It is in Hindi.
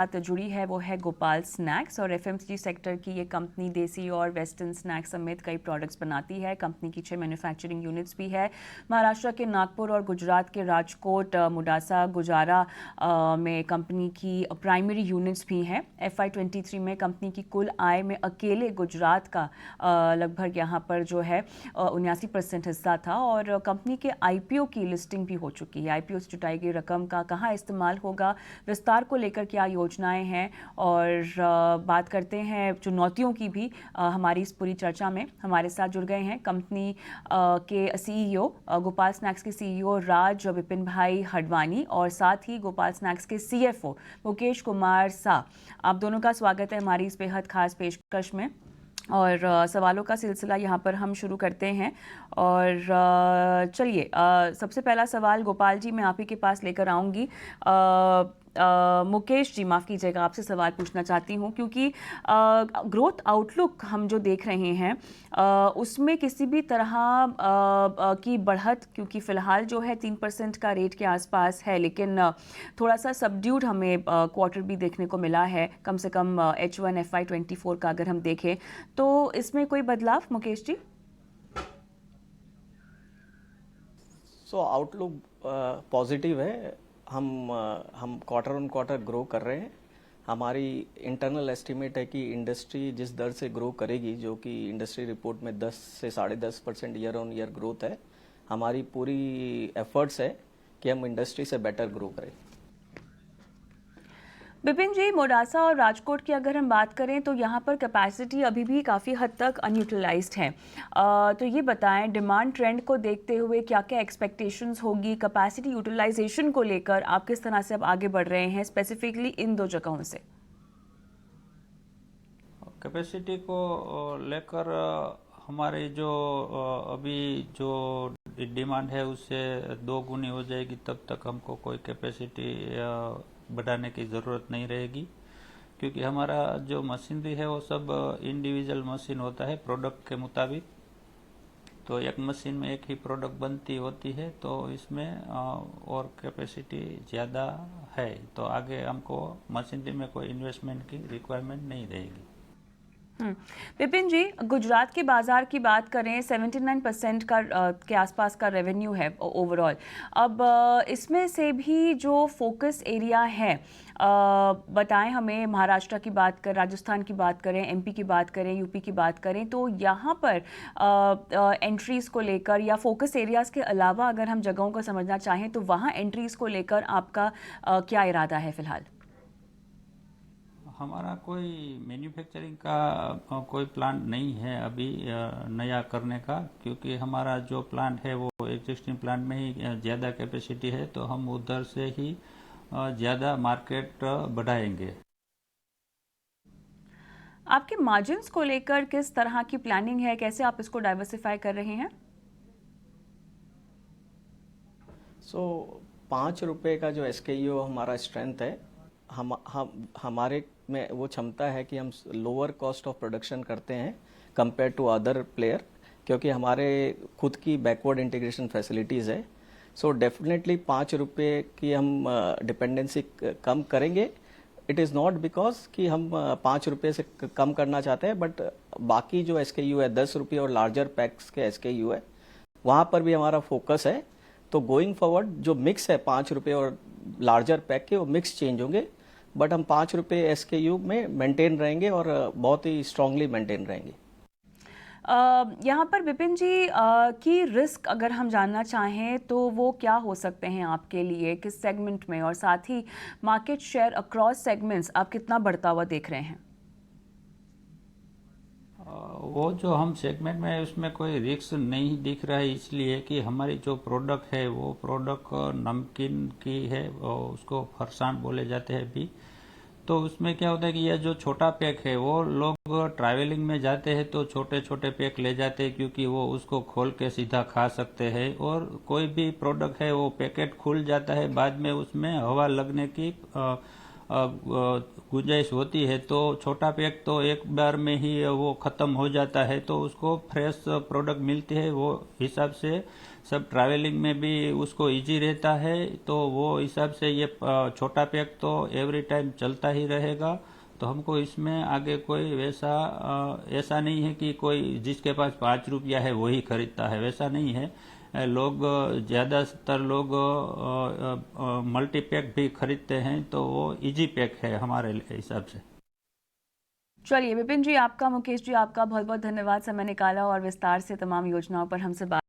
जुड़ी है वो है गोपाल स्नैक्स और एफएमसीजी सेक्टर की ये कंपनी देसी और वेस्टर्न स्नैक्स समेत कई प्रोडक्ट्स बनाती है। कंपनी की 6 मैन्युफैक्चरिंग यूनिट्स भी है। महाराष्ट्र के नागपुर और गुजरात के राजकोट, मुडासा, गुजारा में कंपनी की प्राइमरी यूनिट्स भी हैं। FY23 में कंपनी की कुल आय में अकेले गुजरात का लगभग यहाँ पर जो है 79% हिस्सा था और कंपनी के IPO की लिस्टिंग भी हो चुकी है। IPO से जुटाई गई रकम का कहाँ इस्तेमाल होगा, विस्तार को लेकर क्या योजनाएं हैं और बात करते हैं चुनौतियों की भी। हमारी इस पूरी चर्चा में हमारे साथ जुड़ गए हैं कंपनी के CEO, गोपाल स्नैक्स के CEO राज विपिन भाई हडवानी और साथ ही गोपाल स्नैक्स के CFO मुकेश कुमार सा। आप दोनों का स्वागत है हमारी इस बेहद खास पेशकश में और सवालों का सिलसिला यहाँ पर हम शुरू करते हैं। और चलिए, सबसे पहला सवाल गोपाल जी मैं आप ही के पास लेकर आऊँगी। मुकेश जी माफ़ कीजिएगा, आपसे सवाल पूछना चाहती हूँ क्योंकि ग्रोथ आउटलुक हम जो देख रहे हैं उसमें किसी भी तरह की बढ़त, क्योंकि फ़िलहाल जो है 3% का रेट के आसपास है, लेकिन थोड़ा सा सबड्यूड हमें क्वार्टर भी देखने को मिला है, कम से कम H1 FY24 का अगर हम देखें तो इसमें कोई बदलाव मुकेश जी? आउटलुक पॉजिटिव है। हम क्वार्टर ऑन क्वार्टर ग्रो कर रहे हैं। हमारी इंटरनल एस्टीमेट है कि इंडस्ट्री जिस दर से ग्रो करेगी, जो कि इंडस्ट्री रिपोर्ट में 10 से 10.5% ईयर ऑन ईयर ग्रोथ है, हमारी पूरी एफर्ट्स है कि हम इंडस्ट्री से बेटर ग्रो करें। विपिन जी, मोडासा और राजकोट की अगर हम बात करें तो यहाँ पर कैपेसिटी अभी भी काफ़ी हद तक अनयूटिलाइज्ड है। तो ये बताएं डिमांड ट्रेंड को देखते हुए क्या क्या एक्सपेक्टेशंस होगी, कैपेसिटी यूटिलाइजेशन को लेकर आप किस तरह से अब आगे बढ़ रहे हैं स्पेसिफिकली इन दो जगहों से? कैपेसिटी को लेकर हमारे जो अभी जो डिमांड है उससे 2 गुनी हो जाएगी, तब तक हमको कोई कैपेसिटी बढ़ाने की ज़रूरत नहीं रहेगी, क्योंकि हमारा जो मशीनरी है वो सब इंडिविजुअल मशीन होता है प्रोडक्ट के मुताबिक। तो एक मशीन में एक ही प्रोडक्ट बनती होती है, तो इसमें और कैपेसिटी ज़्यादा है, तो आगे हमको मशीनरी में कोई इन्वेस्टमेंट की रिक्वायरमेंट नहीं रहेगी। विपिन जी, गुजरात के बाजार की बात करें 79% का के आसपास का रेवेन्यू है ओवरऑल। अब इसमें से भी जो फोकस एरिया है, बताएं हमें, महाराष्ट्र की बात करें, राजस्थान की बात करें, MP की बात करें, UP की बात करें, तो यहाँ पर एंट्रीज को लेकर या फोकस एरियाज के अलावा अगर हम जगहों को समझना चाहें तो वहाँ एंट्रीज को लेकर आपका क्या इरादा है फिलहाल? हमारा कोई मैन्युफैक्चरिंग का कोई प्लान नहीं है अभी नया करने का, क्योंकि हमारा जो प्लांट है वो एग्जिस्टिंग प्लांट में ही ज़्यादा कैपेसिटी है, तो हम उधर से ही ज़्यादा मार्केट बढ़ाएंगे। आपके मार्जिन्स को लेकर किस तरह की प्लानिंग है, कैसे आप इसको डाइवर्सिफाई कर रहे हैं? 5 रुपये का जो SKU हमारा स्ट्रेंथ है, हमारे में वो क्षमता है कि हम लोअर कॉस्ट ऑफ प्रोडक्शन करते हैं कंपेयर टू अदर प्लेयर, क्योंकि हमारे खुद की बैकवर्ड इंटीग्रेशन फैसिलिटीज़ है। डेफिनेटली 5 रुपये की हम डिपेंडेंसी कम करेंगे। इट इज़ नॉट बिकॉज कि हम 5 रुपये से कम करना चाहते हैं, बट बाकी जो SKU है 10 रुपये और लार्जर पैक्स के SKU है, वहाँ पर भी हमारा फोकस है। तो गोइंग फॉरवर्ड जो मिक्स है 5 रुपये और लार्जर पैक के, वो मिक्स चेंज होंगे, बट हम 5 रुपये SKU में मेंटेन रहेंगे और बहुत ही स्ट्रांगली मेंटेन रहेंगे। यहाँ पर विपिन जी की रिस्क अगर हम जानना चाहें तो वो क्या हो सकते हैं आपके लिए, किस सेगमेंट में, और साथ ही मार्केट शेयर अक्रॉस सेगमेंट्स आप कितना बढ़ता हुआ देख रहे हैं? वो जो हम सेगमेंट में है उसमें कोई रिस्क नहीं दिख रहा है, इसलिए कि हमारी जो प्रोडक्ट है वो प्रोडक्ट नमकीन की है, उसको फरसान बोले जाते हैं अभी। तो उसमें क्या होता है कि यह जो छोटा पैक है वो लोग ट्रैवलिंग में जाते हैं तो छोटे छोटे पैक ले जाते हैं, क्योंकि वो उसको खोल के सीधा खा सकते हैं। और कोई भी प्रोडक्ट है वो पैकेट खुल जाता है, बाद में उसमें हवा लगने की गुंजाइश होती है, तो छोटा पैक तो एक बार में ही वो ख़त्म हो जाता है, तो उसको फ्रेश प्रोडक्ट मिलती है। वो हिसाब से सब ट्रैवलिंग में भी उसको इजी रहता है, तो वो हिसाब से ये छोटा पैक तो एवरी टाइम चलता ही रहेगा। तो हमको इसमें आगे कोई वैसा ऐसा नहीं है कि कोई जिसके पास 5 रुपया है वही खरीदता है, वैसा नहीं है। लोग ज़्यादातर लोग मल्टी पैक भी खरीदते हैं, तो वो इजी पैक है हमारे हिसाब से। चलिए विपिन जी, आपका, मुकेश जी, आपका बहुत बहुत धन्यवाद समय निकाला और विस्तार से तमाम योजनाओं पर हमसे बात